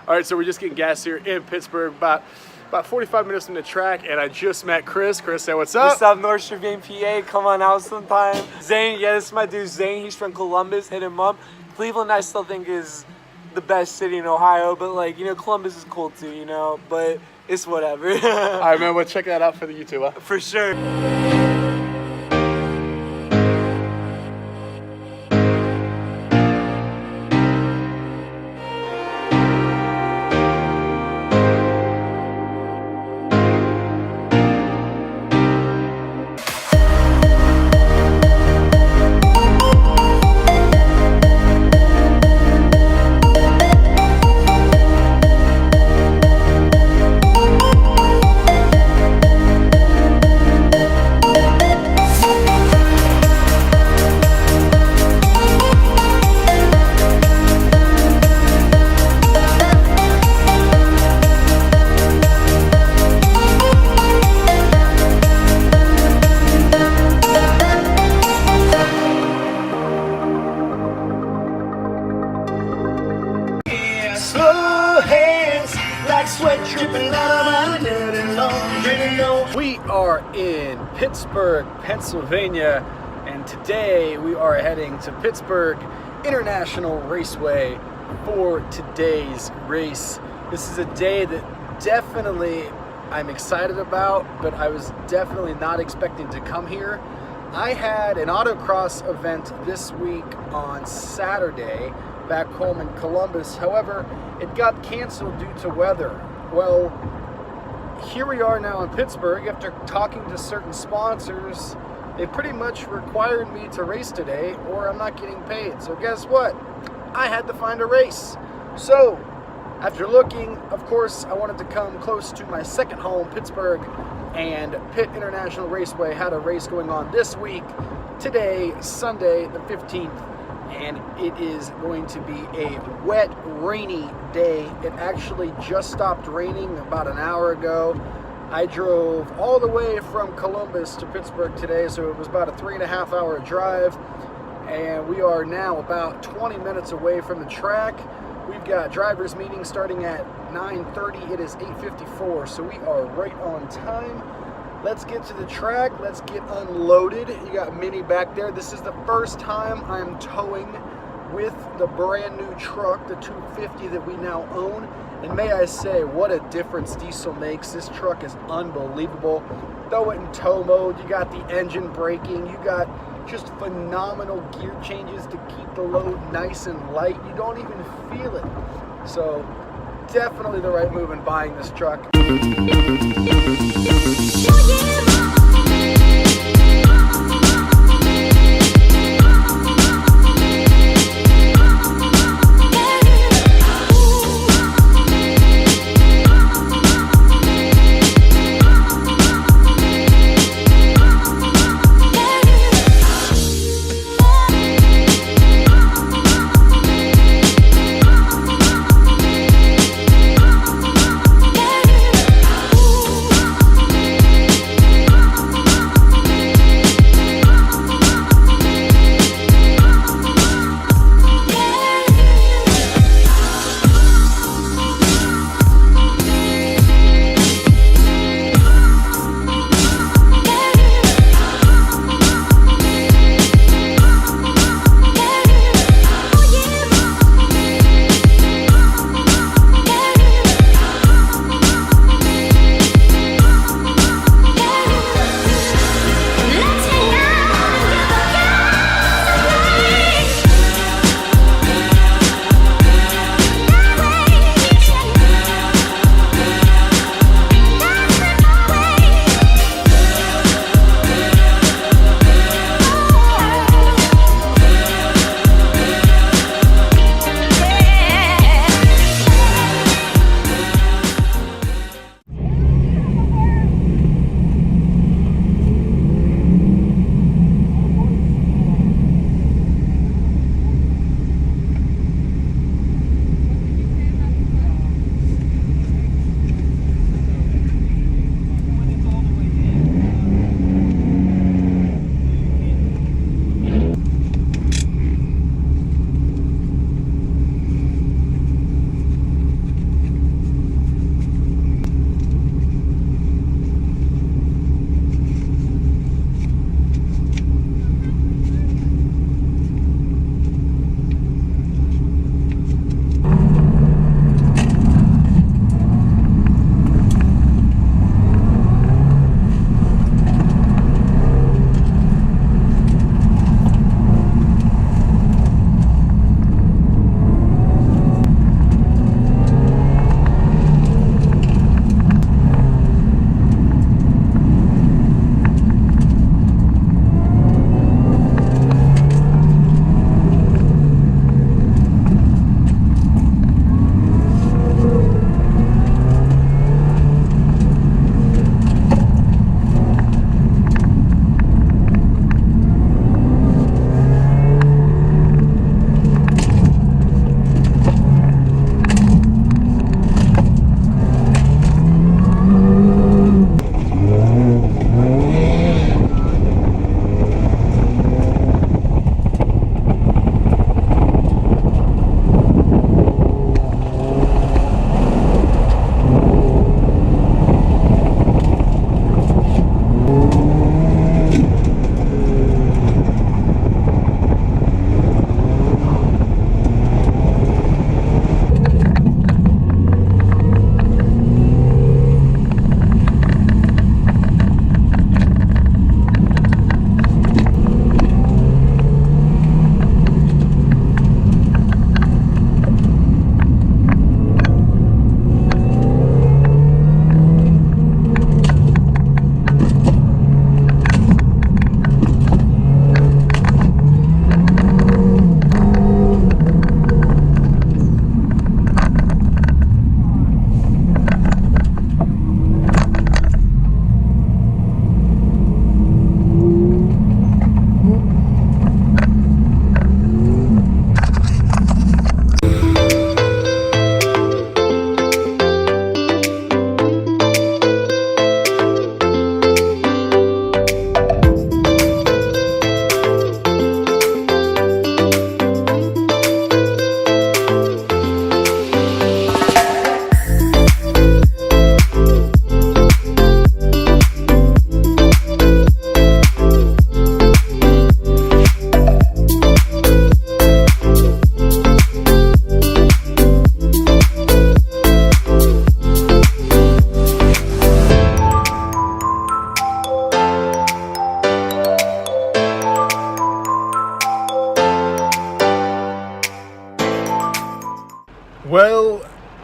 All right, so we're just getting gas here in Pittsburgh, about 45 minutes from the track, and I just met Chris. Chris, say what's up? What's up, North Shore PA? Come on out sometime. Zane, yeah, this is my dude Zane. He's from Columbus. Hit him up. Cleveland, I still think is the best city in Ohio, but like, you know, Columbus is cool too, you know, but it's whatever. All right, man, we'll check that out for the YouTube, huh? For sure. We are in Pittsburgh, Pennsylvania, and today we are heading to Pittsburgh International Raceway for today's race. This is a day that definitely I'm excited about, but I was definitely not expecting to come here. I had an autocross event this week on Saturday back home in Columbus. However, it got canceled due to weather. Well, here we are now in Pittsburgh. After talking to certain sponsors, they pretty much required me to race today or I'm not getting paid. So guess what? I had to find a race. So after looking, of course, I wanted to come close to my second home, Pittsburgh, and Pitt International Raceway had a race going on this week, today, Sunday the 15th. And it is going to be a wet, rainy day. It actually just stopped raining about an hour ago. I drove all the way from Columbus to Pittsburgh today, so it was about a 3.5 hour drive. And we are now about 20 minutes away from the track. We've got drivers meeting starting at 9:30. It is 8:54, so we are right on time. Let's get to the track. Let's get unloaded. You got Minnie back there. This is the first time I'm towing with the brand new truck, the 250 that we now own. And may I say, what a difference diesel makes. This truck is unbelievable. Throw it in tow mode. You got the engine braking. You got just phenomenal gear changes to keep the load nice and light. You don't even feel it. So definitely the right move in buying this truck.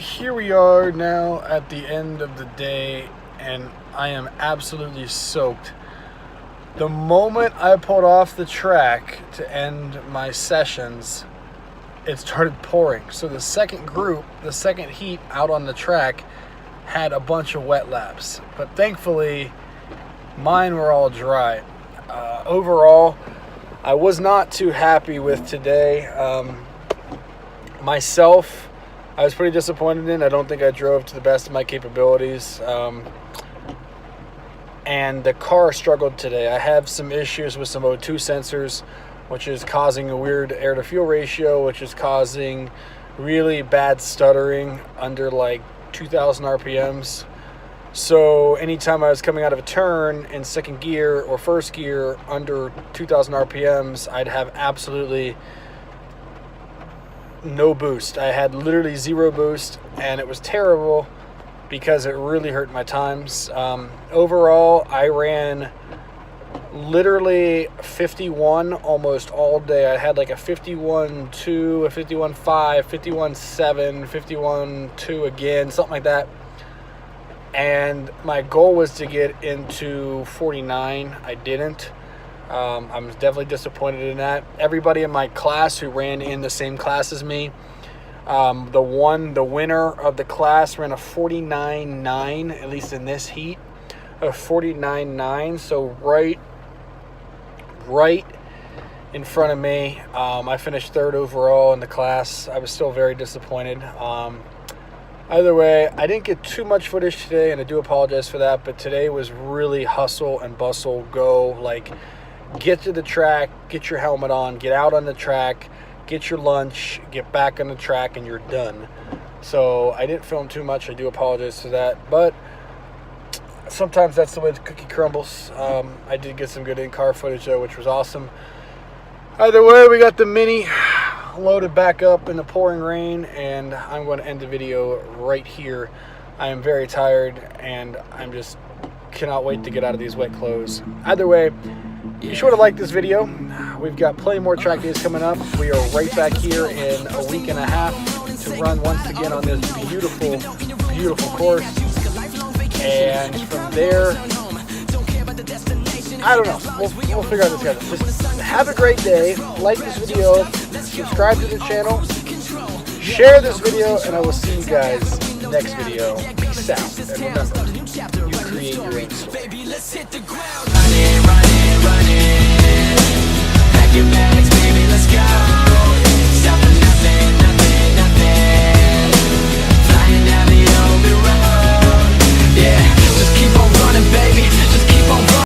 here we are now at the end of the day, and I am absolutely soaked. The moment I pulled off the track to end my sessions, it started pouring. So the second group, the second heat out on the track had a bunch of wet laps, but thankfully mine were all dry. Overall, I was not too happy with today. Myself, I was pretty disappointed in. I don't think I drove to the best of my capabilities. And the car struggled today. I have some issues with some O2 sensors, which is causing a weird air-to-fuel ratio, which is causing really bad stuttering under like 2,000 RPMs. So anytime I was coming out of a turn in second gear or first gear under 2,000 RPMs, I'd have absolutely no boost. I had literally zero boost, and it was terrible because it really hurt my times. Overall, I ran literally 51 almost all day. I had like a 51.2, a 51.5, 51.7, 51.2 again, something like that. And my goal was to get into 49. I didn't. I'm definitely disappointed in that. Everybody in my class who ran in the same class as me, the winner of the class ran a 49.9, at least in this heat, a 49.9. So right in front of me. I finished third overall in the class. I was still very disappointed. Either way, I didn't get too much footage today, and I do apologize for that, but today was really hustle and bustle, go, like, get to the track, get your helmet on, get out on the track, get your lunch, get back on the track, and you're done. So I didn't film too much. I do apologize for that, but sometimes that's the way the cookie crumbles. I did get some good in-car footage, though, which was awesome. Either way, we got the Mini loaded back up in the pouring rain, and I'm going to end the video right here. I am very tired, and I'm just cannot wait to get out of these wet clothes. Either way, be sure to like this video. We've got plenty more track days coming up. We are right back here in a week and a half to run once again on this beautiful, beautiful course. And from there, I don't know. We'll figure out this together. Just have a great day. Like this video. Subscribe to the channel. Share this video, and I will see you guys next video. Peace out. And remember, you create your own story.